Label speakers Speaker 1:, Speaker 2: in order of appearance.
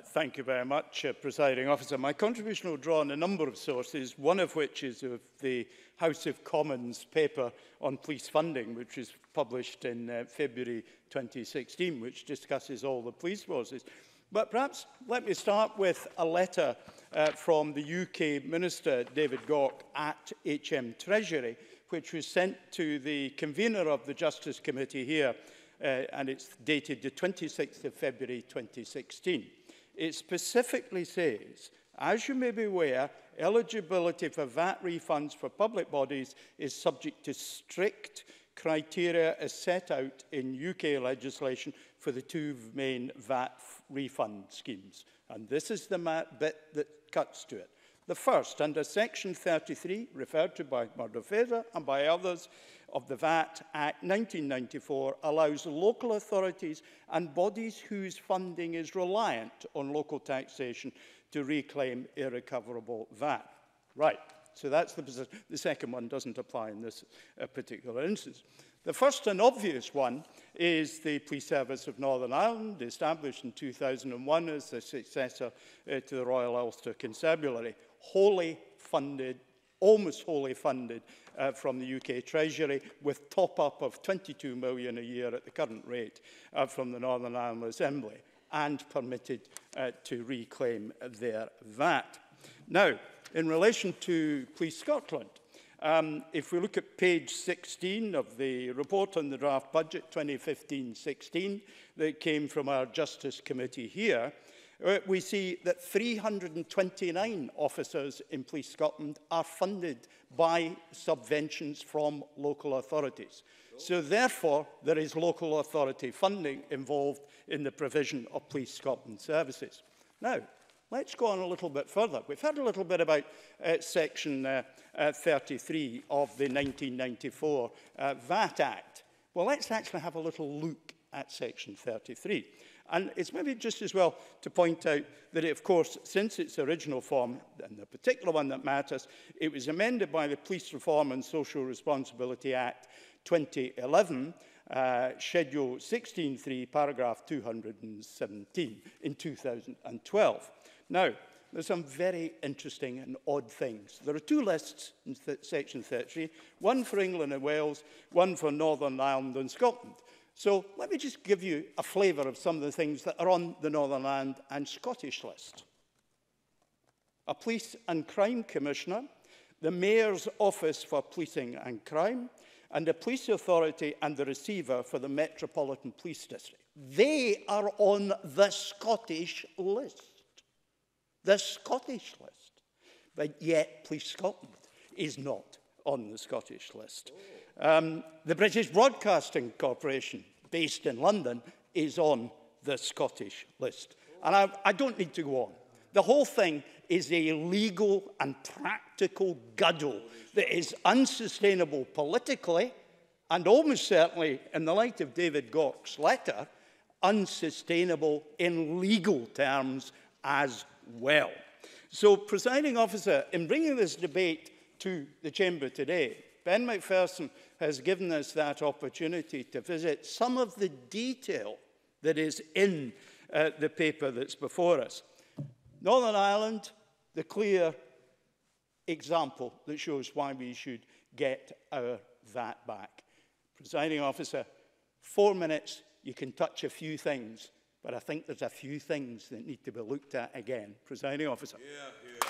Speaker 1: Thank you very much, Presiding Officer. My contribution will draw on a number of sources, one of which is of the House of Commons paper on police funding, which was published in February 2016, which discusses all the police forces. But perhaps let me start with a letter from the UK Minister, David Gauke, at HM Treasury, which was sent to the convener of the Justice Committee here, and it's dated the 26th of February 2016. It specifically says, as you may be aware, eligibility for VAT refunds for public bodies is subject to strict criteria as set out in UK legislation for the two main VAT refund schemes. And this is the bit that cuts to it. The first, under Section 33, referred to by Murdofeza and by others, of the VAT Act 1994, allows local authorities and bodies whose funding is reliant on local taxation to reclaim irrecoverable VAT. Right, so that's the position. The second one doesn't apply in this particular instance. The first and obvious one is the Police Service of Northern Ireland, established in 2001 as the successor to the Royal Ulster Constabulary, wholly funded, almost wholly funded from the UK Treasury, with top-up of 22 million a year at the current rate from the Northern Ireland Assembly, and permitted to reclaim their VAT. Now, in relation to Police Scotland, if we look at page 16 of the report on the draft budget 2015-16 that came from our Justice Committee here, we see that 329 officers in Police Scotland are funded by subventions from local authorities. So therefore, there is local authority funding involved in the provision of Police Scotland services. Now, let's go on a little bit further. We've heard a little bit about Section 33 of the 1994 VAT Act. Well, let's actually have a little look at Section 33. And it's maybe just as well to point out that, of course, since its original form, and the particular one that matters, it was amended by the Police Reform and Social Responsibility Act 2011, Schedule 16.3, paragraph 217 in 2012. Now, there's some very interesting and odd things. There are two lists in Section 33, one for England and Wales, one for Northern Ireland and Scotland. So let me just give you a flavour of some of the things that are on the Northern Ireland and Scottish list. A Police and Crime Commissioner, the Mayor's Office for Policing and Crime, and a police authority and the receiver for the Metropolitan Police District. They are on the Scottish list. The Scottish list. But yet Police Scotland is not on the Scottish list. The British Broadcasting Corporation, based in London, is on the Scottish list. And I don't need to go on. The whole thing is a legal and practical guddle that is unsustainable politically, and almost certainly, in the light of David Gauke's letter, unsustainable in legal terms as well. So, Presiding Officer, in bringing this debate to the Chamber today, Ben Macpherson has given us that opportunity to visit some of the detail that is in the paper that's before us. Northern Ireland, the clear example that shows why we should get our VAT back. Presiding Officer, 4 minutes, you can touch a few things, but I think there's a few things that need to be looked at again. Presiding Officer.
Speaker 2: Yeah.